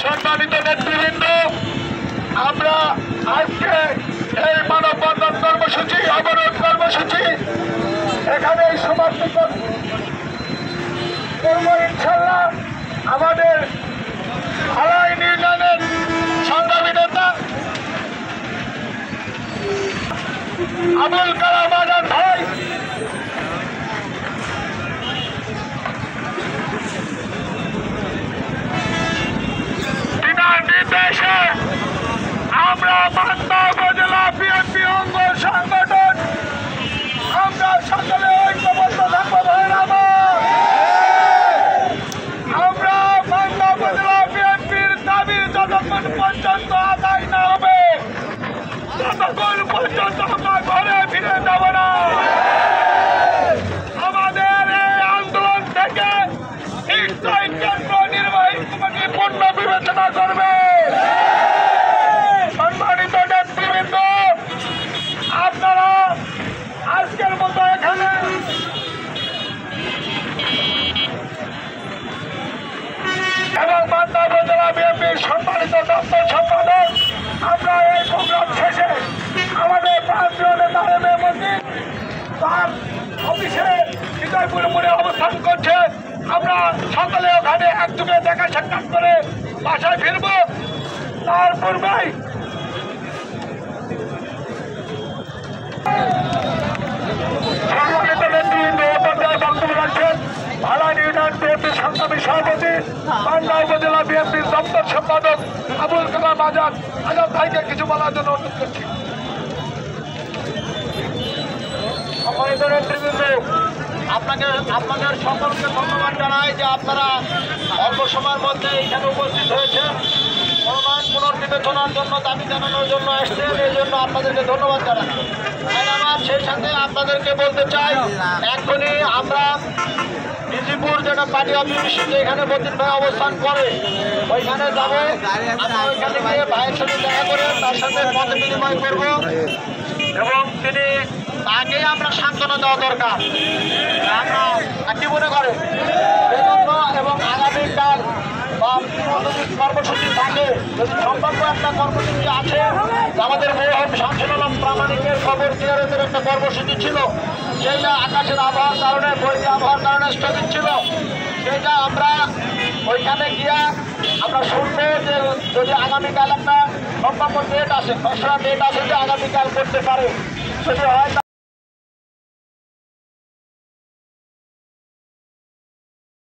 সম্মানিত নেতৃবৃন্দ, আমরা আজকে এই মানববন্ধন কর্মসূচি, অবরোধ কর্মসূচি এখানে সমাপ্ত করব ইনশাল্লাহ। আমাদের হালাইন ইউনিয়নের সংগ্রামী নেতা আবুল কালাম আজাদ ভাই নির্দেশে আমরা মান্দা উপজেলা বিএনপি অঙ্গ সংগঠন আমরা সকলে ঐক্যবদ্ধ থাকবো। আমরা মান্দা উপজেলা বিএনপির দাবি যতক্ষণ পর্যন্ত আদায় না হবে ততক্ষণ পর্যন্ত আমরা ঘরে ফিরে যাব না। আমাদের এই আন্দোলন থেকে কেন্দ্র নির্বাহী কমিটি পূর্ণ বিবেচনা করবে। সম্মানিত নেতৃবৃন্দ, আপনারা আজকের মতো এখানে এবং মান্দা উপজেলা বিএনপির সম্মানিত দপ্তর সম্পাদক, আমরা এই প্রোগ্রাম শেষে আমাদের প্রান্তীয় নেতা এম এ মজিদ তার অফিসে বিজয়পুর মোড়ে অবস্থান করছে। আমরা সকলে ওখানে একযোগে দেখা সাক্ষাৎ করে বাসায় ফিরব। তার পূর্বেই সম্মানিত নেতৃবৃন্দ পর্যায়ে বক্তব্য রাখছেন হালাইন ইউনিয়ন বিএনপির সংগ্রামী সভাপতি, মান্দা উপজেলা বিএনপির দপ্তর সম্পাদক আবুল কালাম আজাদ ভাইকে কিছু বলার জন্য অনুরোধ করছি। সম্মানিত নেতৃবৃন্দ, আপনাদের সকলকে ধন্যবাদ জানাই যে আপনারা অল্প সময়ের মধ্যে এখানে উপস্থিত হয়েছেন, প্রমাণ পুনর্বিবেচনার জন্য, দাবি জানানোর জন্য এসছেন। এই জন্য আপনাদেরকে ধন্যবাদ জানাই। সেই সাথে আপনাদেরকে বলতে চাই, এখনই আমরা বিজিপুর যেটা পার্টি অফিস এখানে বদিন ভাই অবস্থান করে ওইখানে যাবো। আমরা ওইখানে গিয়ে ভাইয়ের সাথে দেখা করে তার সাথে মত বিনিময় করবো এবং তাকেই আমরা সান্ত্বনা দেওয়া দরকার। আমরা কি মনে করেন এবং আগামীকাল বা কর্মসূচি থাকে, যদি সম্ভাব্য একটা কর্মসূচি আছে, আমাদের শামসুল আলম প্রামাণিকের খবর জিয়ারতের একটা কর্মসূচি ছিল, সেইটা আকাশের আবহাওয়ার কারণে, বৈরী আবহাওয়ার কারণে স্থগিত ছিল। সেইটা আমরা ওইখানে গিয়া আমরা শুনবো যে যদি আগামীকাল একটা সম্ভাব্য ডেট আসে, খসড়া ডেট আসে যে আগামীকাল করতে পারে, যদি হয়